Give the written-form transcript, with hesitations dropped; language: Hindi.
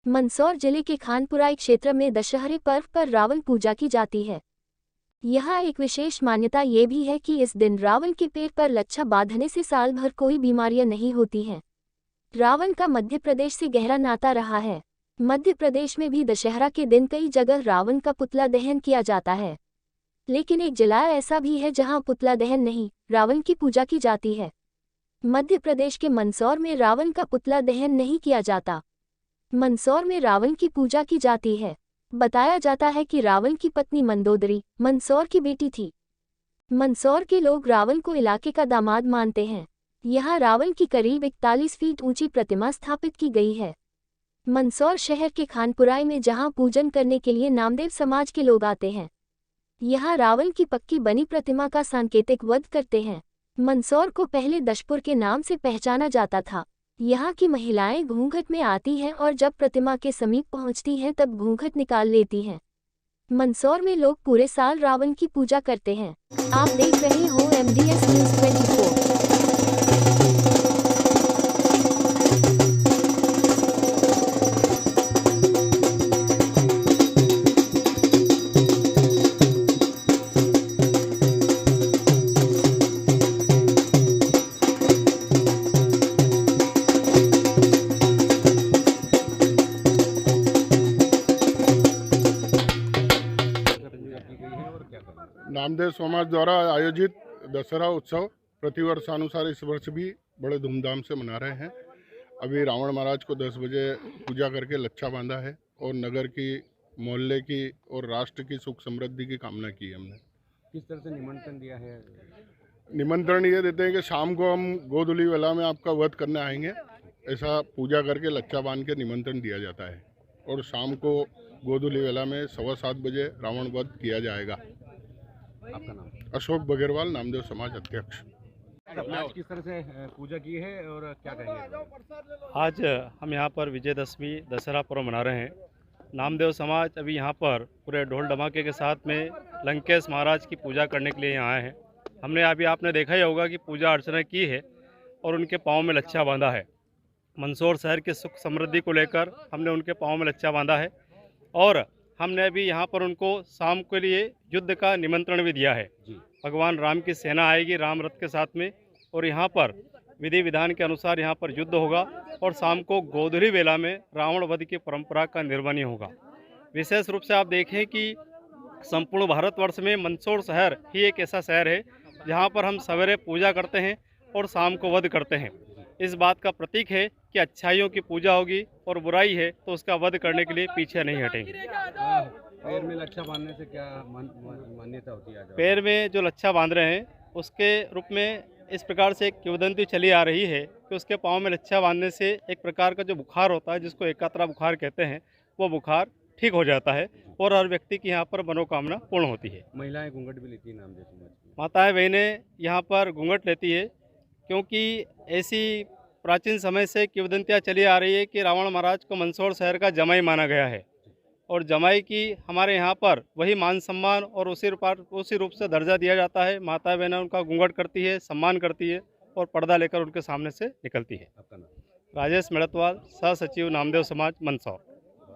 मंदसौर जिले के खानपुराई क्षेत्र में दशहरे पर्व पर रावण पूजा की जाती है। यहाँ एक विशेष मान्यता ये भी है कि इस दिन रावण के पेट पर लच्छा बांधने से साल भर कोई बीमारियां नहीं होती हैं। रावण का मध्य प्रदेश से गहरा नाता रहा है। मध्य प्रदेश में भी दशहरा के दिन कई जगह रावण का पुतला दहन किया जाता है, लेकिन एक जिला ऐसा भी है जहाँ पुतला दहन नहीं, रावण की पूजा की जाती है। मध्य प्रदेश के मंदसौर में रावण का पुतला दहन नहीं किया जाता। मंदसौर में रावण की पूजा की जाती है। बताया जाता है कि रावण की पत्नी मंदोदरी मंदसौर की बेटी थी। मंदसौर के लोग रावण को इलाके का दामाद मानते हैं। यहाँ रावण की करीब 41 फीट ऊंची प्रतिमा स्थापित की गई है। मंदसौर शहर के खानपुराई में जहाँ पूजन करने के लिए नामदेव समाज के लोग आते हैं, यहाँ रावण की पक्की बनी प्रतिमा का सांकेतिक वध करते हैं। मंदसौर को पहले दशपुर के नाम से पहचाना जाता था। यहाँ की महिलाएं घूंघट में आती हैं और जब प्रतिमा के समीप पहुँचती हैं तब घूंघट निकाल लेती हैं। मंदसौर में लोग पूरे साल रावण की पूजा करते हैं। आप देख रहे हो MDS News 24। नामदेव समाज द्वारा आयोजित दशहरा उत्सव प्रतिवर्षानुसार इस वर्ष भी बड़े धूमधाम से मना रहे हैं। अभी रावण महाराज को 10 बजे पूजा करके लच्छा बांधा है और नगर की, मोहल्ले की और राष्ट्र की सुख समृद्धि की कामना की है। हमने किस तरह से निमंत्रण दिया है? निमंत्रण ये देते हैं कि शाम को हम गोधूली वेला में आपका वध करने आएंगे, ऐसा पूजा करके लच्छा बांध के निमंत्रण दिया जाता है और शाम को गोधूली वेला में 7:15 बजे रावण वध किया जाएगा। आपका नाम? अशोक बघेरवाल, नामदेव समाज अध्यक्ष। आज किस तरह से पूजा की है और क्या कहेंगे? आज हम यहाँ पर विजयदशमी दशहरा पर्व मना रहे हैं। नामदेव समाज अभी यहाँ पर पूरे ढोल धमाके के साथ में लंकेश महाराज की पूजा करने के लिए यहाँ आए हैं। हमने अभी आपने देखा ही होगा कि पूजा अर्चना की है और उनके पाँव में लच्छा बांधा है। मंदसौर शहर की सुख समृद्धि को लेकर हमने उनके पाँव में लच्छा बांधा है और हमने अभी यहाँ पर उनको शाम के लिए युद्ध का निमंत्रण भी दिया है। भगवान राम की सेना आएगी राम रथ के साथ में और यहाँ पर विधि विधान के अनुसार यहाँ पर युद्ध होगा और शाम को गोधूली वेला में रावण वध की परंपरा का निर्वहन होगा। विशेष रूप से आप देखें कि संपूर्ण भारतवर्ष में मंदसौर शहर ही एक ऐसा शहर है जहाँ पर हम सवेरे पूजा करते हैं और शाम को वध करते हैं। इस बात का प्रतीक है कि अच्छाइयों की पूजा होगी और बुराई है तो उसका वध करने के लिए पीछे नहीं हटेंगे। पैर में लच्छा बांधने से क्या मान्यता होती है? पैर में जो लच्छा बांध रहे हैं उसके रूप में इस प्रकार से एक किंवदंती चली आ रही है कि उसके पाँव में लच्छा बांधने से एक प्रकार का जो बुखार होता है, जिसको एकात्रा बुखार कहते हैं, वो बुखार ठीक हो जाता है और हर व्यक्ति की यहाँ पर मनोकामना पूर्ण होती है। महिलाएं घूंघट भी लेती है नामदेव समाज की? माताएं बहनें यहाँ पर घूंघट लेती है क्योंकि ऐसी प्राचीन समय से किंवदंतियाँ चली आ रही है कि रावण महाराज को मंदसौर शहर का जमाई माना गया है और जमाई की हमारे यहाँ पर वही मान सम्मान और उसी रूप से दर्जा दिया जाता है। माता बहनें उनका घूंघट करती है, सम्मान करती है और पर्दा लेकर उनके सामने से निकलती है। आपका नाम? राजेश मेड़तवाल, सह सचिव नामदेव समाज मंदसौर।